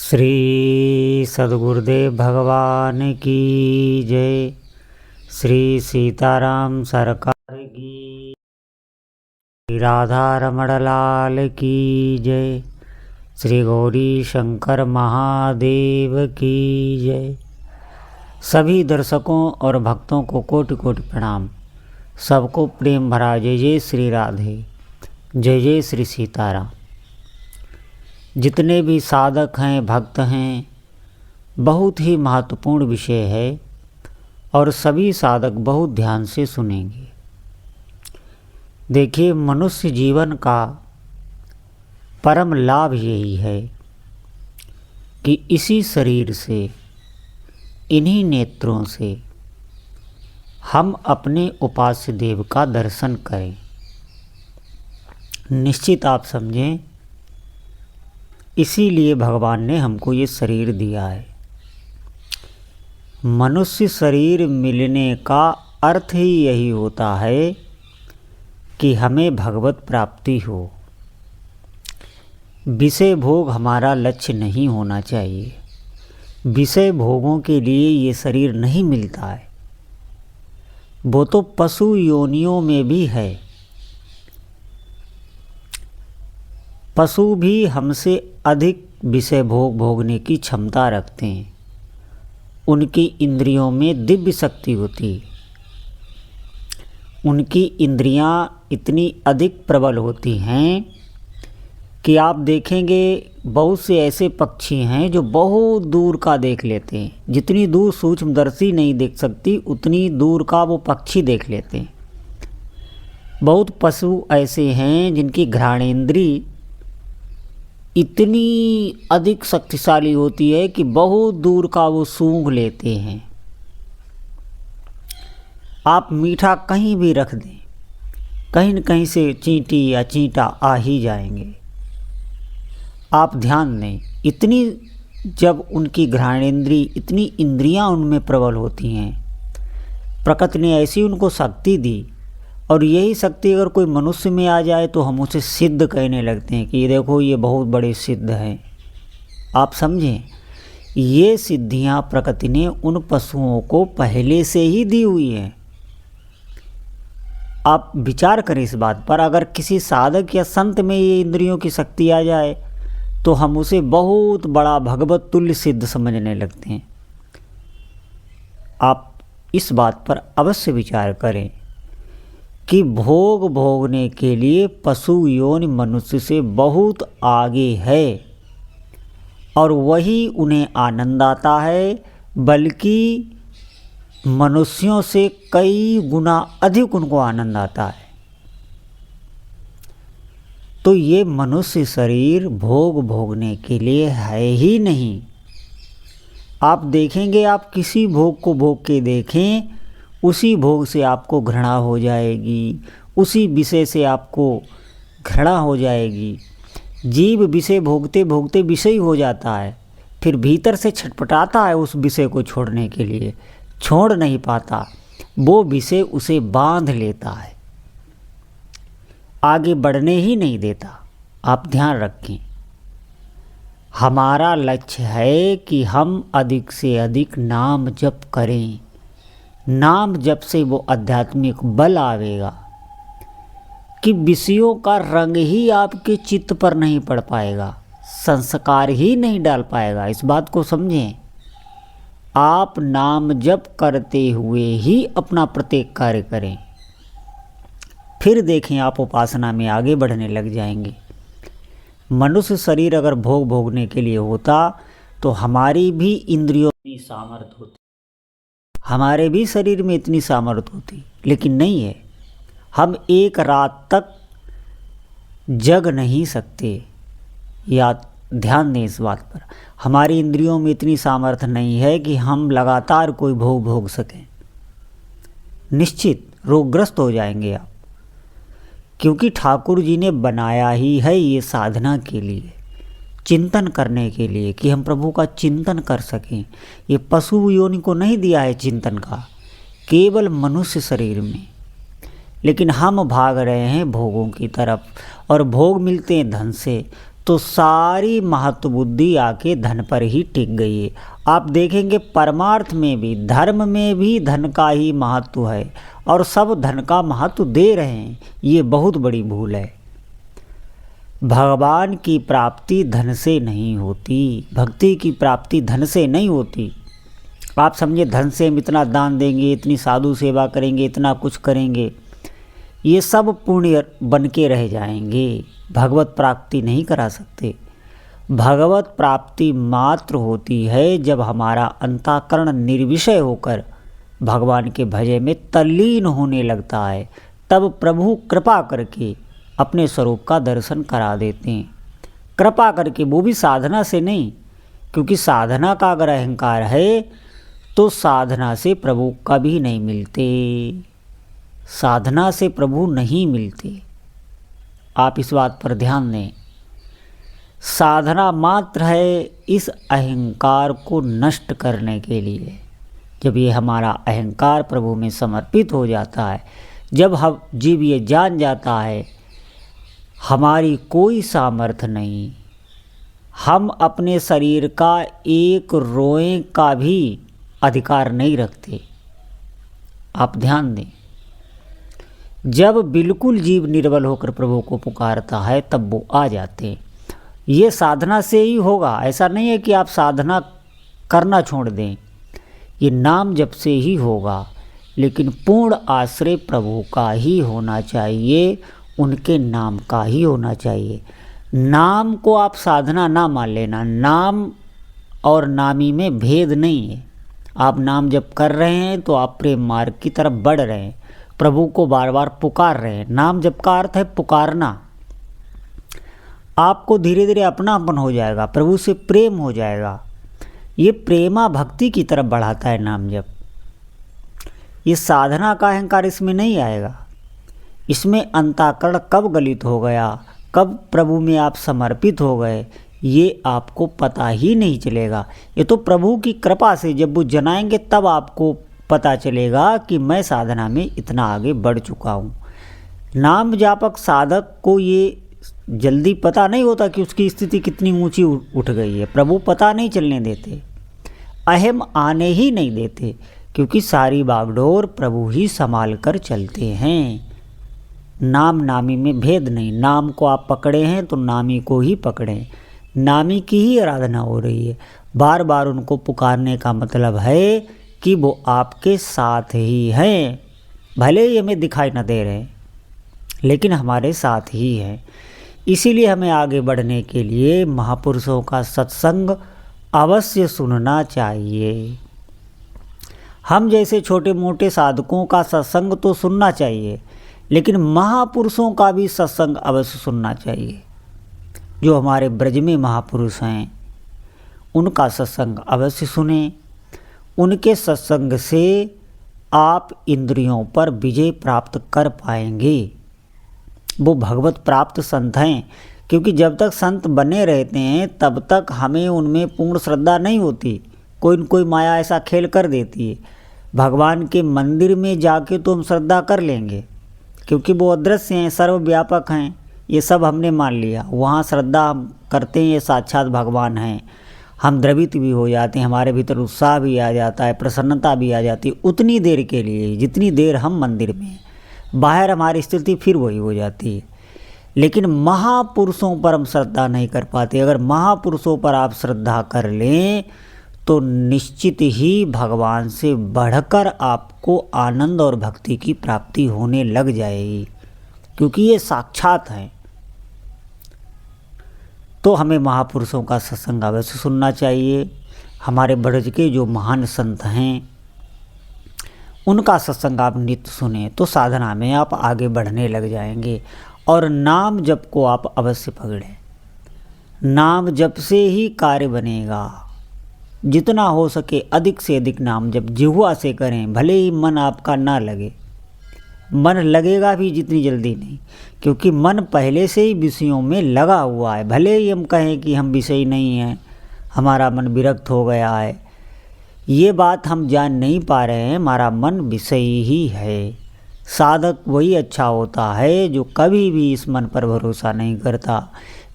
श्री सद्गुरुदेव भगवान की जय। श्री सीताराम सरकार की, श्री राधा रमण लाल की जय। श्री गौरी शंकर महादेव की जय। सभी दर्शकों और भक्तों को कोटि कोटि प्रणाम। सबको प्रेम भरा जय जय श्री राधे, जय जय श्री सीताराम। जितने भी साधक हैं, भक्त हैं, बहुत ही महत्वपूर्ण विषय है और सभी साधक बहुत ध्यान से सुनेंगे। देखिए, मनुष्य जीवन का परम लाभ यही है कि इसी शरीर से, इन्हीं नेत्रों से हम अपने उपास्य देव का दर्शन करें। निश्चित आप समझें, इसीलिए भगवान ने हमको ये शरीर दिया है। मनुष्य शरीर मिलने का अर्थ ही यही होता है कि हमें भगवत प्राप्ति हो। विषय भोग हमारा लक्ष्य नहीं होना चाहिए। विषय भोगों के लिए ये शरीर नहीं मिलता है। वो तो पशु योनियों में भी है। पशु भी हमसे अधिक विषय भोग भोगने की क्षमता रखते हैं। उनकी इंद्रियों में दिव्य शक्ति होती है। उनकी इंद्रियां इतनी अधिक प्रबल होती हैं कि आप देखेंगे बहुत से ऐसे पक्षी हैं जो बहुत दूर का देख लेते हैं। जितनी दूर सूक्ष्मदर्शी नहीं देख सकती, उतनी दूर का वो पक्षी देख लेते हैं। बहुत पशु ऐसे हैं जिनकी घ्राणेंद्रिय इतनी अधिक शक्तिशाली होती है कि बहुत दूर का वो सूंघ लेते हैं। आप मीठा कहीं भी रख दें, कहीं न कहीं से चींटी या चींटा आ ही जाएंगे। आप ध्यान दें, इतनी जब उनकी घ्राणेंद्रिय, इतनी इंद्रियां उनमें प्रबल होती हैं, प्रकृति ने ऐसी उनको शक्ति दी। और यही शक्ति अगर कोई मनुष्य में आ जाए तो हम उसे सिद्ध कहने लगते हैं कि ये देखो, ये बहुत बड़े सिद्ध हैं। आप समझें, ये सिद्धियां प्रकृति ने उन पशुओं को पहले से ही दी हुई हैं। आप विचार करें इस बात पर। अगर किसी साधक या संत में ये इंद्रियों की शक्ति आ जाए तो हम उसे बहुत बड़ा भगवत तुल्य सिद्ध समझने लगते हैं। आप इस बात पर अवश्य विचार करें कि भोग भोगने के लिए पशु योनि मनुष्य से बहुत आगे है और वही उन्हें आनंद आता है, बल्कि मनुष्यों से कई गुना अधिक उनको आनंद आता है। तो ये मनुष्य शरीर भोग भोगने के लिए है ही नहीं। आप देखेंगे, आप किसी भोग को भोग के देखें, उसी भोग से आपको घृणा हो जाएगी, उसी विषय से आपको घृणा हो जाएगी। जीव विषय भोगते भोगते विषय हो जाता है, फिर भीतर से छटपटाता है उस विषय को छोड़ने के लिए, छोड़ नहीं पाता। वो विषय उसे बांध लेता है, आगे बढ़ने ही नहीं देता। आप ध्यान रखें, हमारा लक्ष्य है कि हम अधिक से अधिक नाम जप करें। नाम जप से वो आध्यात्मिक बल आवेगा कि विषयों का रंग ही आपके चित्त पर नहीं पड़ पाएगा, संस्कार ही नहीं डाल पाएगा। इस बात को समझें। आप नाम जप करते हुए ही अपना प्रत्येक कार्य करें, फिर देखें आप उपासना में आगे बढ़ने लग जाएंगे। मनुष्य शरीर अगर भोग भोगने के लिए होता तो हमारी भी इंद्रियों में सामर्थ्य होती, हमारे भी शरीर में इतनी सामर्थ्य होती, लेकिन नहीं है। हम एक रात तक जग नहीं सकते। या ध्यान दें इस बात पर। हमारी इंद्रियों में इतनी सामर्थ्य नहीं है कि हम लगातार कोई भोग भोग सकें। निश्चित रोगग्रस्त हो जाएंगे आप, क्योंकि ठाकुर जी ने बनाया ही है ये साधना के लिए, चिंतन करने के लिए, कि हम प्रभु का चिंतन कर सकें। ये पशु योनि को नहीं दिया है चिंतन का, केवल मनुष्य शरीर में। लेकिन हम भाग रहे हैं भोगों की तरफ, और भोग मिलते हैं धन से, तो सारी महत्व बुद्धि आके धन पर ही टिक गई है। आप देखेंगे परमार्थ में भी, धर्म में भी धन का ही महत्व है और सब धन का महत्व दे रहे हैं। ये बहुत बड़ी भूल है। भगवान की प्राप्ति धन से नहीं होती, भक्ति की प्राप्ति धन से नहीं होती। आप समझे धन से हम इतना दान देंगे, इतनी साधु सेवा करेंगे, इतना कुछ करेंगे, ये सब पुण्य बन के रह जाएंगे, भगवत प्राप्ति नहीं करा सकते। भगवत प्राप्ति मात्र होती है जब हमारा अंतःकरण निर्विषय होकर भगवान के भजन में तल्लीन होने लगता है, तब प्रभु कृपा करके अपने स्वरूप का दर्शन करा देते हैं। कृपा करके, वो भी साधना से नहीं, क्योंकि साधना का अगर अहंकार है तो साधना से प्रभु कभी नहीं मिलते, साधना से प्रभु नहीं मिलते। आप इस बात पर ध्यान दें। साधना मात्र है इस अहंकार को नष्ट करने के लिए। जब ये हमारा अहंकार प्रभु में समर्पित हो जाता है, जब हम जीव ये जान जाता है हमारी कोई सामर्थ्य नहीं, हम अपने शरीर का एक रोए का भी अधिकार नहीं रखते। आप ध्यान दें, जब बिल्कुल जीव निर्बल होकर प्रभु को पुकारता है तब वो आ जाते हैं। ये साधना से ही होगा, ऐसा नहीं है कि आप साधना करना छोड़ दें, ये नाम जप से ही होगा, लेकिन पूर्ण आश्रय प्रभु का ही होना चाहिए, उनके नाम का ही होना चाहिए। नाम को आप साधना ना मान लेना, नाम और नामी में भेद नहीं है। आप नाम जप कर रहे हैं तो आप प्रेम मार्ग की तरफ बढ़ रहे हैं, प्रभु को बार बार पुकार रहे हैं। नाम जप का अर्थ है पुकारना। आपको धीरे धीरे अपनापन हो जाएगा, प्रभु से प्रेम हो जाएगा। ये प्रेमा भक्ति की तरफ बढ़ाता है नाम जप। ये साधना का अहंकार इसमें नहीं आएगा। इसमें अंतःकरण कब गलित हो गया, कब प्रभु में आप समर्पित हो गए, ये आपको पता ही नहीं चलेगा। ये तो प्रभु की कृपा से जब वो जनाएंगे तब आपको पता चलेगा कि मैं साधना में इतना आगे बढ़ चुका हूँ। नाम जापक साधक को ये जल्दी पता नहीं होता कि उसकी स्थिति कितनी ऊंची उठ गई है। प्रभु पता नहीं चलने देते, अहम आने ही नहीं देते, क्योंकि सारी बागडोर प्रभु ही संभाल कर चलते हैं। नाम नामी में भेद नहीं। नाम को आप पकड़े हैं तो नामी को ही पकड़ें, नामी की ही आराधना हो रही है। बार बार उनको पुकारने का मतलब है कि वो आपके साथ ही हैं, भले ही हमें दिखाई न दे रहे लेकिन हमारे साथ ही हैं। इसीलिए हमें आगे बढ़ने के लिए महापुरुषों का सत्संग अवश्य सुनना चाहिए। हम जैसे छोटे मोटे साधकों का सत्संग तो सुनना चाहिए, लेकिन महापुरुषों का भी सत्संग अवश्य सुनना चाहिए। जो हमारे ब्रज में महापुरुष हैं उनका सत्संग अवश्य सुने। उनके सत्संग से आप इंद्रियों पर विजय प्राप्त कर पाएंगे। वो भगवत प्राप्त संत हैं, क्योंकि जब तक संत बने रहते हैं तब तक हमें उनमें पूर्ण श्रद्धा नहीं होती। कोई न कोई माया ऐसा खेल कर देती है। भगवान के मंदिर में जाके तो हम श्रद्धा कर लेंगे, क्योंकि वो अदृश्य हैं, सर्वव्यापक हैं, ये सब हमने मान लिया। वहाँ श्रद्धा हम करते हैं, ये साक्षात भगवान हैं। हम द्रवित भी हो जाते हैं, हमारे भीतर उत्साह भी आ जाता है, प्रसन्नता भी आ जाती है, उतनी देर के लिए जितनी देर हम मंदिर में हैं। बाहर हमारी स्थिति फिर वही हो जाती है। लेकिन महापुरुषों पर हम श्रद्धा नहीं कर पाते। अगर महापुरुषों पर आप श्रद्धा कर लें तो निश्चित ही भगवान से बढ़कर आपको आनंद और भक्ति की प्राप्ति होने लग जाएगी, क्योंकि ये साक्षात हैं। तो हमें महापुरुषों का सत्संग अवश्य सुनना चाहिए। हमारे ब्रज के जो महान संत हैं उनका सत्संग आप नित्य सुने तो साधना में आप आगे बढ़ने लग जाएंगे। और नाम जप को आप अवश्य पकड़ें। नाम जप से ही कार्य बनेगा। जितना हो सके अधिक से अधिक नाम जप जिह्वा से करें, भले ही मन आपका ना लगे। मन लगेगा भी जितनी जल्दी नहीं, क्योंकि मन पहले से ही विषयों में लगा हुआ है। भले ही हम कहें कि हम विषय नहीं हैं, हमारा मन विरक्त हो गया है, ये बात हम जान नहीं पा रहे हैं, हमारा मन विषयी ही है। साधक वही अच्छा होता है जो कभी भी इस मन पर भरोसा नहीं करता।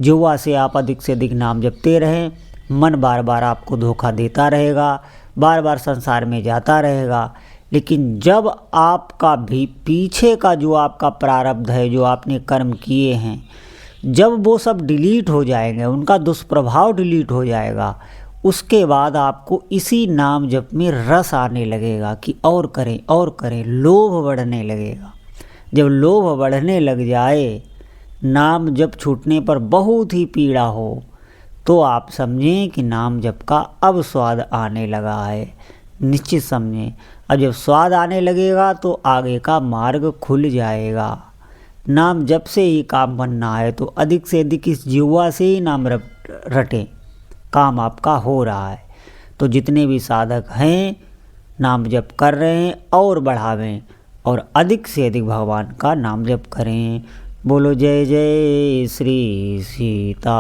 जुआ से आप अधिक से अधिक नाम जपते रहें, मन बार बार आपको धोखा देता रहेगा, बार बार संसार में जाता रहेगा। लेकिन जब आपका भी पीछे का जो आपका प्रारब्ध है, जो आपने कर्म किए हैं, जब वो सब डिलीट हो जाएंगे, उनका दुष्प्रभाव डिलीट हो जाएगा, उसके बाद आपको इसी नाम जप में रस आने लगेगा कि और करें और करें, लोभ बढ़ने लगेगा। जब लोभ बढ़ने लग जाए, नाम जप छूटने पर बहुत ही पीड़ा हो, तो आप समझें कि नाम जप का अब स्वाद आने लगा है। निश्चित समझें, अब जब स्वाद आने लगेगा तो आगे का मार्ग खुल जाएगा। नाम जप से ही काम बनना है तो अधिक से अधिक इस जुआ से ही नाम रटें, काम आपका हो रहा है। तो जितने भी साधक हैं नाम जप कर रहे हैं और बढ़ावें और अधिक से अधिक भगवान का नाम जप करें। बोलो जय जय श्री सीताराम।